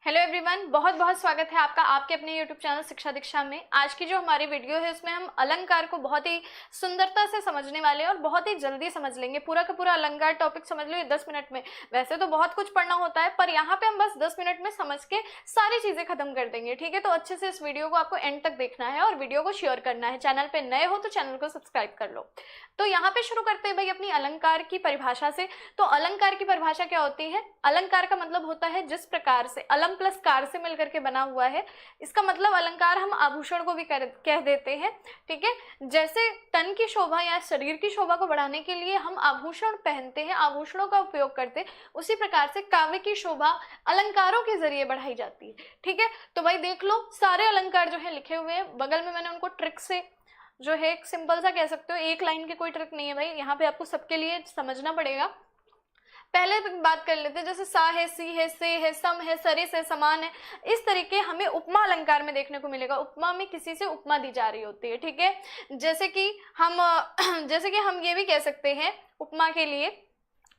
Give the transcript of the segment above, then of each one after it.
Hello everyone, बहुत बहुत स्वागत है आपका आपके अपने यूट्यूब चैनल शिक्षा दीक्षा में। आज की जो हमारी वीडियो है उसमें हम अलंकार को बहुत ही सुंदरता से समझने वाले हैं और बहुत ही जल्दी समझ लेंगे। पूरा का पूरा अलंकार टॉपिक समझ लो ये 10 मिनट में। वैसे तो बहुत कुछ पढ़ना होता है पर यहाँ पे हम बस 10 मिनट में समझ के सारी चीजें खत्म कर देंगे। ठीक है, तो अच्छे से इस वीडियो को आपको एंड तक देखना है और वीडियो को शेयर करना है। चैनल पे नए हो तो चैनल को सब्सक्राइब कर लो। तो यहाँ पे शुरू करते हैं भाई अपनी अलंकार की परिभाषा से। तो अलंकार की परिभाषा क्या होती है? अलंकार का मतलब होता है जिस प्रकार से अलम प्लस कार से मिलकर के बना हुआ है। इसका मतलब अलंकार हम आभूषण को भी कह देते हैं। ठीक है, जैसे तन की शोभा या शरीर की शोभा को बढ़ाने के लिए हम आभूषण पहनते हैं, आभूषणों का उपयोग करते हैं, उसी प्रकार से काव्य की शोभा अलंकारों के जरिए बढ़ाई जाती है। ठीक है, तो भाई देख लो सारे अलंकार जो है लिखे हुए हैं, बगल में मैंने उनको ट्रिक से जो है एक सिंपल सा कह सकते हो, एक लाइन की कोई ट्रिक नहीं है भाई, यहाँ पे आपको सबके लिए समझना पड़ेगा। पहले बात कर लेते हैं, जैसे सा है, सी है, से है, सम है, सरिस है, समान है, इस तरीके हमें उपमा अलंकार में देखने को मिलेगा। उपमा में किसी से उपमा दी जा रही होती है। ठीक है, जैसे कि हम ये भी कह सकते हैं उपमा के लिए,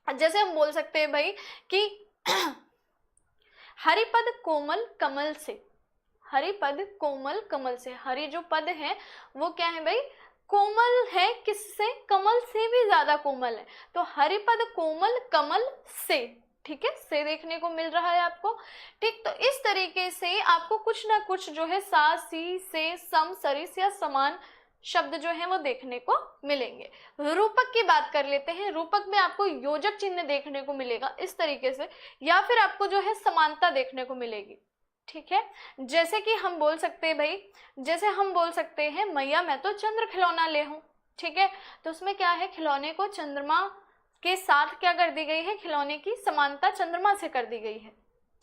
जैसे हम बोल सकते हैं भाई कि हरिपद कोमल कमल से, हरिपद कोमल कमल से। हरि जो पद है वो क्या है भाई? कोमल है, किससे? कमल से भी ज्यादा कोमल है। तो हरिपद कोमल कमल से, ठीक है, से देखने को मिल रहा है आपको। ठीक, तो इस तरीके से आपको कुछ ना कुछ जो है सा, सी, से, सम, सरिस या समान शब्द जो है वो देखने को मिलेंगे। रूपक की बात कर लेते हैं। रूपक में आपको योजक चिन्ह देखने को मिलेगा इस तरीके से, या फिर आपको जो है समानता देखने को मिलेगी। ठीक है, जैसे कि हम बोल सकते हैं भाई, जैसे हम बोल सकते हैं मैया मैं तो चंद्र खिलौना ले हूं। ठीक है, तो उसमें क्या है? खिलौने को चंद्रमा के साथ क्या कर दी गई है? खिलौने की समानता चंद्रमा से कर दी गई है।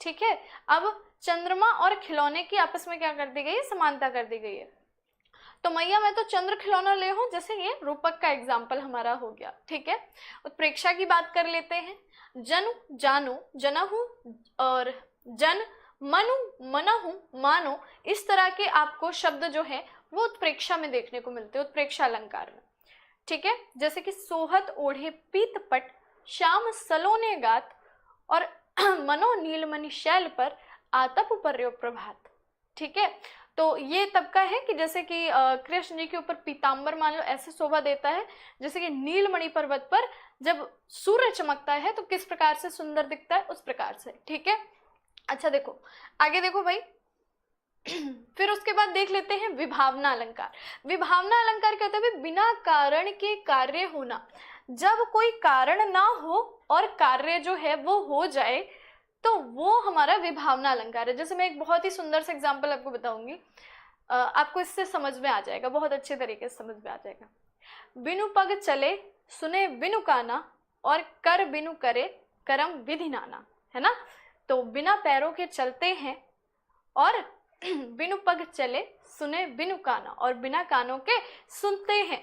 ठीक है, अब चंद्रमा और खिलौने की आपस में क्या कर दी गई है? समानता कर दी गई है। तो मैया मैं तो चंद्र खिलौना ले हूं, जैसे ये रूपक का एग्जाम्पल हमारा हो गया। ठीक है, उत्प्रेक्षा की बात कर लेते हैं। जनु, जानो, जनहु और जन, मनु, मनहु, मानो, इस तरह के आपको शब्द जो है वो उत्प्रेक्षा में देखने को मिलते हैं, उत्प्रेक्षा अलंकार में। ठीक है, जैसे कि सोहत ओढ़े पीत पट, श्याम सलोने गात, और मनो नीलमणि शैल पर आतप पर्यो प्रभात। ठीक है, तो ये तब का है कि जैसे कि कृष्ण जी के ऊपर पीताम्बर मान लो ऐसे शोभा देता है, जैसे कि नीलमणि पर्वत पर जब सूर्य चमकता है तो किस प्रकार से सुंदर दिखता है, उस प्रकार से। ठीक है, अच्छा देखो आगे देखो भाई। फिर उसके बाद देख लेते हैं विभावना अलंकार। विभावना अलंकार कहते हैं बिना कारण के कार्य होना। जब कोई कारण ना हो और कार्य जो है वो हो जाए तो वो हमारा विभावना अलंकार है। जैसे मैं एक बहुत ही सुंदर सा एग्जांपल आपको बताऊंगी, आपको इससे समझ में आ जाएगा, बहुत अच्छे तरीके से समझ में आ जाएगा। बिनु पग चले सुने बिनु काना, और कर बिनु करे करम विधि नाना। है ना, तो बिना पैरों के चलते हैं और बिनु पग चले सुने बिनु काना, और बिना कानों के सुनते हैं,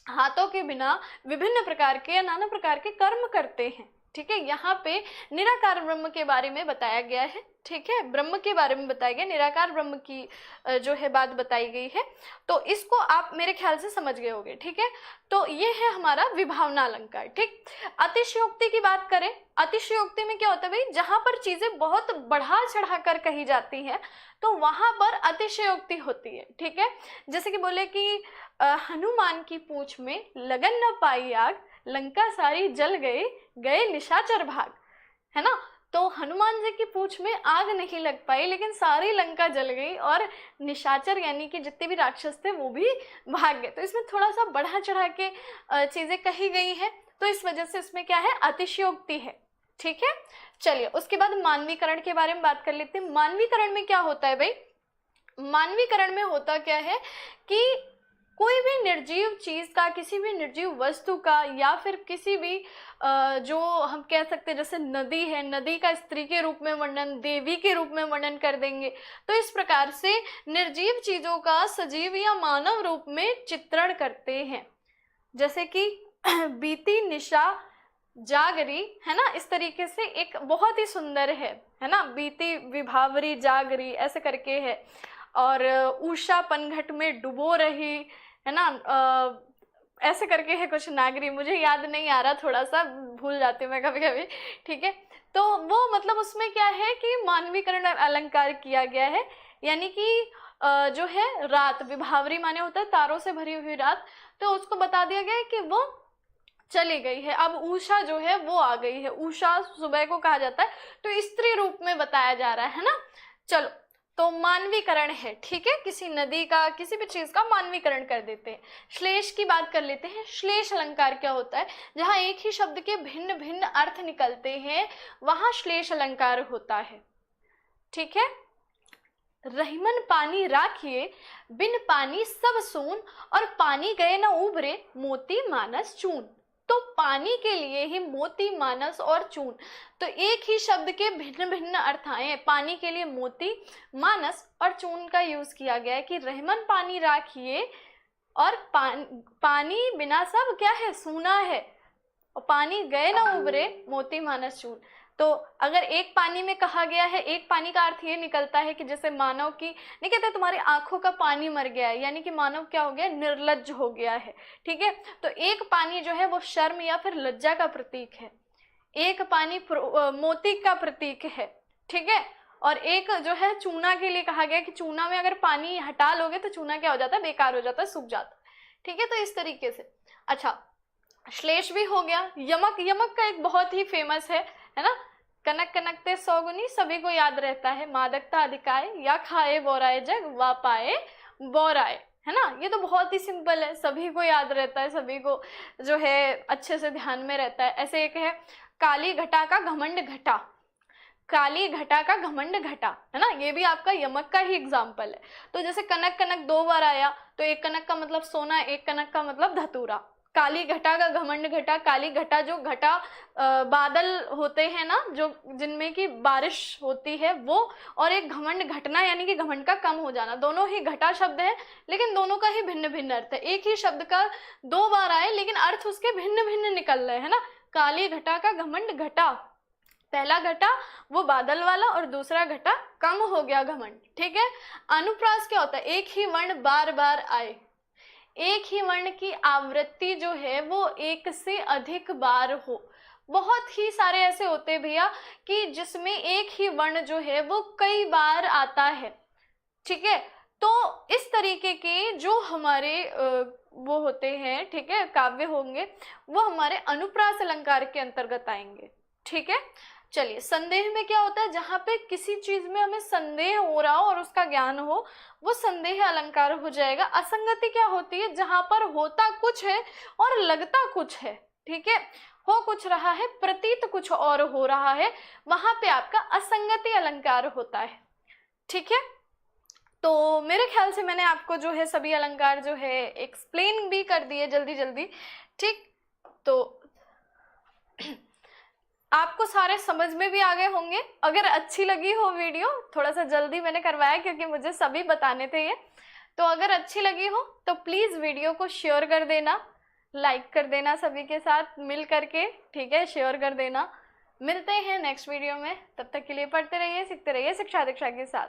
हाथों के बिना विभिन्न प्रकार के या नाना प्रकार के कर्म करते हैं। ठीक है, यहाँ पे निराकार ब्रह्म के बारे में बताया गया है। ठीक है, ब्रह्म के बारे में बताया गया, निराकार ब्रह्म की जो है बात बताई गई है, तो इसको आप मेरे ख्याल से समझ गए होंगे। ठीक है, तो ये है हमारा विभावना अलंकार। ठीक, अतिशयोक्ति की बात करें, अतिशयोक्ति में क्या होता है भाई? जहां पर चीजें बहुत बढ़ा चढ़ा कर कही जाती हैं तो वहां पर अतिशयोक्ति होती है। ठीक है, जैसे कि बोले कि हनुमान की पूंछ में लगन न पाई आग, लंका सारी जल गए, गए निशाचर भाग। है ना, तो हनुमान जी की पूंछ में आग नहीं लग पाई लेकिन सारी लंका जल गई और निशाचर यानी कि जितने भी राक्षस थे वो भी भाग गए। तो इसमें थोड़ा सा बढ़ा चढ़ा के चीजें कही गई है, तो इस वजह से इसमें क्या है? अतिशयोक्ति है। ठीक है, चलिए उसके बाद मानवीकरण के बारे में बात कर लेते हैं। मानवीकरण में क्या होता है भाई? मानवीकरण में होता क्या है कि कोई भी निर्जीव चीज का, किसी भी निर्जीव वस्तु का, या फिर किसी भी जो हम कह सकते हैं जैसे नदी है, नदी का स्त्री के रूप में वर्णन, देवी के रूप में वर्णन कर देंगे। तो इस प्रकार से निर्जीव चीजों का सजीव या मानव रूप में चित्रण करते हैं, जैसे कि बीती निशा जागरी। है ना, इस तरीके से एक बहुत ही सुंदर है ना, बीती विभावरी जागरी ऐसे करके है, और उषा पनघट में डुबो रही। है ना, ऐसे करके है कुछ नागरी, मुझे याद नहीं आ रहा, थोड़ा सा भूल जाती हूँ मैं कभी कभी, ठीक है। तो वो मतलब उसमें क्या है कि मानवीकरण अलंकार किया गया है, यानी कि जो है रात, विभावरी माने होता है तारों से भरी हुई रात, तो उसको बता दिया गया है कि वो चली गई है, अब उषा जो है वो आ गई है, उषा सुबह को कहा जाता है, तो स्त्री रूप में बताया जा रहा है ना। चलो, तो मानवीकरण है, ठीक है, किसी नदी का, किसी भी चीज का मानवीकरण कर देते हैं। श्लेष की बात कर लेते हैं। श्लेष अलंकार क्या होता है? जहां एक ही शब्द के भिन्न भिन्न अर्थ निकलते हैं वहां श्लेष अलंकार होता है, ठीक है। रहीमन पानी राखिए, बिन पानी सब सून, और पानी गए न उभरे, मोती मानस चून। तो पानी के लिए ही मोती, मानस और चून, तो एक ही शब्द के भिन्न भिन्न अर्थ आए। पानी के लिए मोती, मानस और चून का यूज किया गया है कि रहमन पानी राखिए, और पानी बिना सब क्या है, सूना है, और पानी गए ना उभरे, मोती मानस चून। तो अगर एक पानी में कहा गया है, एक पानी का अर्थ ये निकलता है कि जैसे मानव की, नहीं कहते तुम्हारी आंखों का पानी मर गया है, यानी कि मानव क्या हो गया, निर्लज्ज हो गया है, ठीक है। तो एक पानी जो है वो शर्म या फिर लज्जा का प्रतीक है, एक पानी मोती का प्रतीक है, ठीक है। और एक जो है चूना के लिए कहा गया कि चूना में अगर पानी हटा लोगे तो चूना क्या हो जाता है, बेकार हो जाता है, सूख जाता है, ठीक है। तो इस तरीके से, अच्छा, श्लेष भी हो गया। यमक, यमक का एक बहुत ही फेमस है ना, कनक कनकते सौगुनी, सभी को याद रहता है, मादकता अधिकाय, या खाए बोराए जग, वा पाए बोराए, है ना। ये तो बहुत ही सिंपल है, सभी को याद रहता है, सभी को जो है अच्छे से ध्यान में रहता है। ऐसे एक है, काली घटा का घमंड घटा, काली घटा का घमंड घटा, है ना, ये भी आपका यमक का ही एग्जाम्पल है। तो जैसे कनक कनक दो बार आया, तो एक कनक का मतलब सोना, एक कनक का मतलब धतूरा। काली घटा का घमंड घटा, काली घटा, जो घटा बादल होते हैं ना, जो जिनमें की बारिश होती है वो, और एक घमंड घटना, यानी कि घमंड का कम हो जाना। दोनों ही घटा शब्द है, लेकिन दोनों का ही भिन्न भिन्न अर्थ है। एक ही शब्द का दो बार आए लेकिन अर्थ उसके भिन्न भिन्न निकल रहे हैं ना। काली घटा का घमंड घटा, पहला घटा वो बादल वाला, और दूसरा घटा कम हो गया घमंड, ठीक है। अनुप्रास क्या होता है? एक ही वर्ण बार बार आए, एक ही वर्ण की आवृत्ति जो है वो एक से अधिक बार हो। बहुत ही सारे ऐसे होते हैं भैया कि जिसमें एक ही वर्ण जो है वो कई बार आता है, ठीक है। तो इस तरीके के जो हमारे वो होते हैं, ठीक है, काव्य होंगे, वो हमारे अनुप्रास अलंकार के अंतर्गत आएंगे, ठीक है। चलिए, संदेह में क्या होता है? जहां पे किसी चीज में हमें संदेह हो रहा हो और उसका ज्ञान हो, वो संदेह अलंकार हो जाएगा। असंगति क्या होती है? जहां पर होता कुछ है और लगता कुछ है, ठीक है, हो कुछ रहा है, प्रतीत कुछ और हो रहा है, वहां पे आपका असंगति अलंकार होता है, ठीक है। तो मेरे ख्याल से मैंने आपको जो है सभी अलंकार जो है एक्सप्लेन भी कर दिए जल्दी जल्दी, ठीक। तो आपको सारे समझ में भी आ गए होंगे। अगर अच्छी लगी हो वीडियो, थोड़ा सा जल्दी मैंने करवाया क्योंकि मुझे सभी बताने थे ये, तो अगर अच्छी लगी हो तो प्लीज वीडियो को शेयर कर देना, लाइक कर देना सभी के साथ मिल करके, ठीक है, शेयर कर देना। मिलते हैं नेक्स्ट वीडियो में, तब तक के लिए पढ़ते रहिए, सीखते रहिए शिक्षा दीक्षा के साथ।